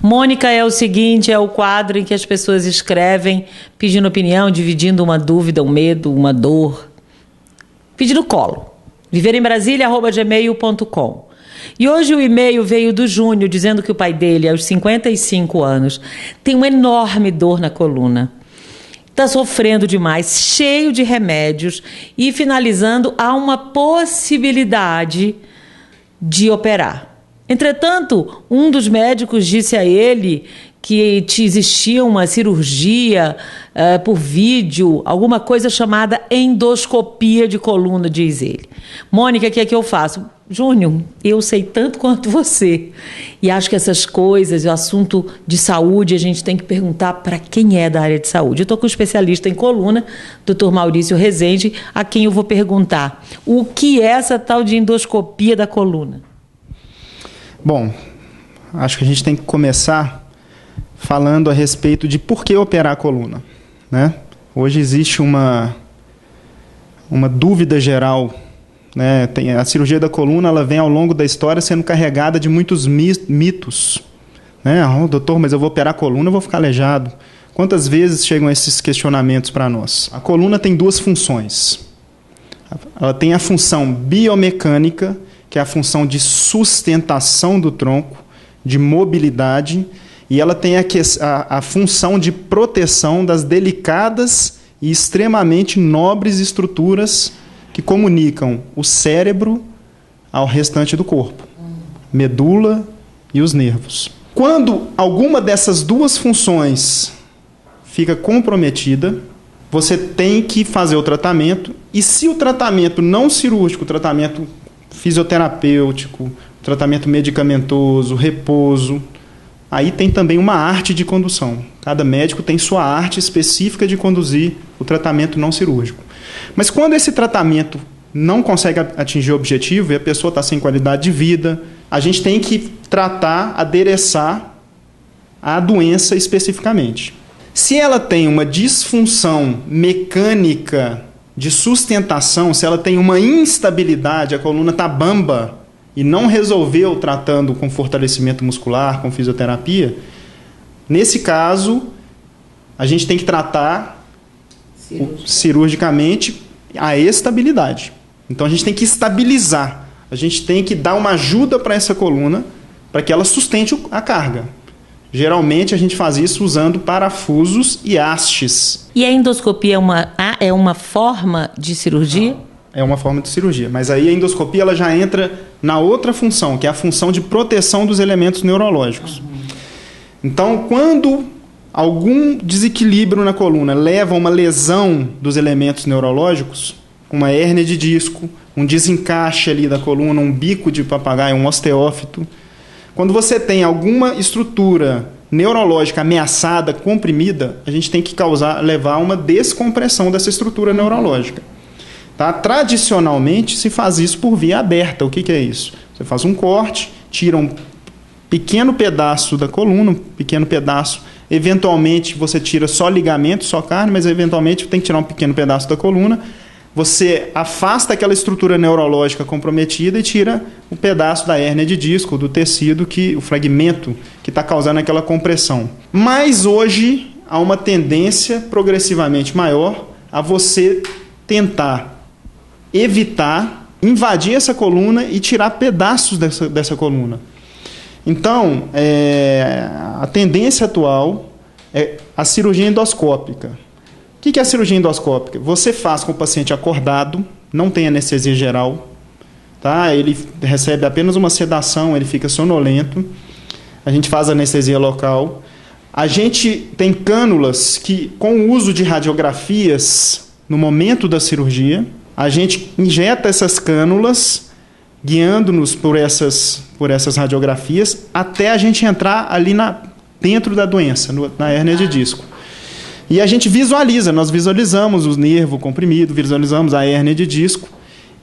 Mônica, é o seguinte, é o quadro em que as pessoas escrevem pedindo opinião, dividindo uma dúvida, um medo, uma dor, pedindo colo. viverembrasilha@gmail.com. E hoje o e-mail veio do Júnior dizendo que o pai dele, aos 55 anos, tem uma enorme dor na coluna. Está sofrendo demais, cheio de remédios e finalizando há uma possibilidade de operar. Entretanto, um dos médicos disse a ele que existia uma cirurgia por vídeo, alguma coisa chamada endoscopia de coluna, diz ele. Mônica, o que é que eu faço? Júnior, eu sei tanto quanto você. E acho que essas coisas, o assunto de saúde, a gente tem que perguntar para quem é da área de saúde. Eu estou com um especialista em coluna, Dr. Maurício Rezende, a quem eu vou perguntar o que é essa tal de endoscopia da coluna. Bom, acho que a gente tem que começar falando a respeito de por que operar a coluna, né? Hoje existe uma dúvida geral, né? A cirurgia da coluna, ela vem ao longo da história sendo carregada de muitos mitos, né? Oh, doutor, mas eu vou operar a coluna, eu vou ficar aleijado. Quantas vezes chegam esses questionamentos para nós? A coluna tem duas funções. Ela tem a função biomecânica, que é a função de sustentação do tronco, de mobilidade, e ela tem a função de proteção das delicadas e extremamente nobres estruturas que comunicam o cérebro ao restante do corpo, medula e os nervos. Quando alguma dessas duas funções fica comprometida, você tem que fazer o tratamento, e se o tratamento não cirúrgico, o tratamento fisioterapêutico, tratamento medicamentoso, repouso, aí tem também uma arte de condução. Cada médico tem sua arte específica de conduzir o tratamento não cirúrgico. Mas quando esse tratamento não consegue atingir o objetivo e a pessoa está sem qualidade de vida, a gente tem que tratar, adereçar a doença especificamente. Se ela tem uma disfunção mecânica de sustentação, se ela tem uma instabilidade, a coluna está bamba e não resolveu tratando com fortalecimento muscular, com fisioterapia, nesse caso, a gente tem que tratar cirurgicamente a estabilidade. Então, a gente tem que estabilizar, a gente tem que dar uma ajuda para essa coluna para que ela sustente a carga. Geralmente, a gente faz isso usando parafusos e hastes. E a endoscopia é uma forma de cirurgia? É uma forma de cirurgia, mas aí a endoscopia ela já entra na outra função, que é a função de proteção dos elementos neurológicos. Então, quando algum desequilíbrio na coluna leva a uma lesão dos elementos neurológicos, uma hérnia de disco, um desencaixe ali da coluna, um bico de papagaio, um osteófito, quando você tem alguma estrutura neurológica ameaçada, comprimida, a gente tem que levar a uma descompressão dessa estrutura neurológica. Tá? Tradicionalmente, se faz isso por via aberta. O que é isso? Você faz um corte, tira um pequeno pedaço da coluna, um pequeno pedaço. Eventualmente, você tira só ligamento, só carne, mas eventualmente tem que tirar um pequeno pedaço da coluna. Você afasta aquela estrutura neurológica comprometida e tira um pedaço da hérnia de disco, do tecido, o fragmento que está causando aquela compressão. Mas hoje há uma tendência progressivamente maior a você tentar evitar invadir essa coluna e tirar pedaços dessa coluna. Então, a tendência atual é a cirurgia endoscópica. O que é a cirurgia endoscópica? Você faz com o paciente acordado, não tem anestesia geral, tá? Ele recebe apenas uma sedação, ele fica sonolento. A gente faz anestesia local. A gente tem cânulas que, com o uso de radiografias no momento da cirurgia, a gente injeta essas cânulas, guiando-nos por essas radiografias, até a gente entrar ali dentro da doença, na hérnia de disco. E a gente nós visualizamos o nervo comprimido, visualizamos a hérnia de disco,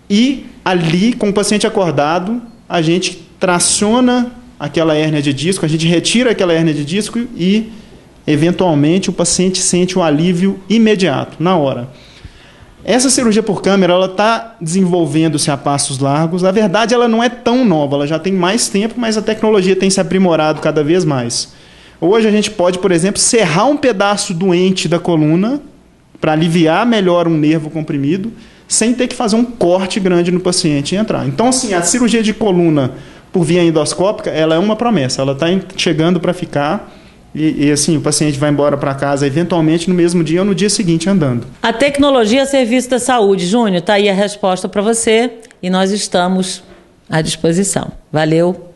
e ali, com o paciente acordado, a gente traciona aquela hérnia de disco, a gente retira aquela hérnia de disco e, eventualmente, o paciente sente o alívio imediato, na hora. Essa cirurgia por câmera, ela está desenvolvendo-se a passos largos. Na verdade, ela não é tão nova, ela já tem mais tempo, mas a tecnologia tem se aprimorado cada vez mais. Hoje a gente pode, por exemplo, serrar um pedaço doente da coluna para aliviar melhor um nervo comprimido, sem ter que fazer um corte grande no paciente e entrar. Então, assim, a cirurgia de coluna por via endoscópica, ela é uma promessa, ela está chegando para ficar e assim, o paciente vai embora para casa eventualmente no mesmo dia ou no dia seguinte andando. A tecnologia a serviço da saúde. Júnior, está aí a resposta para você e nós estamos à disposição. Valeu!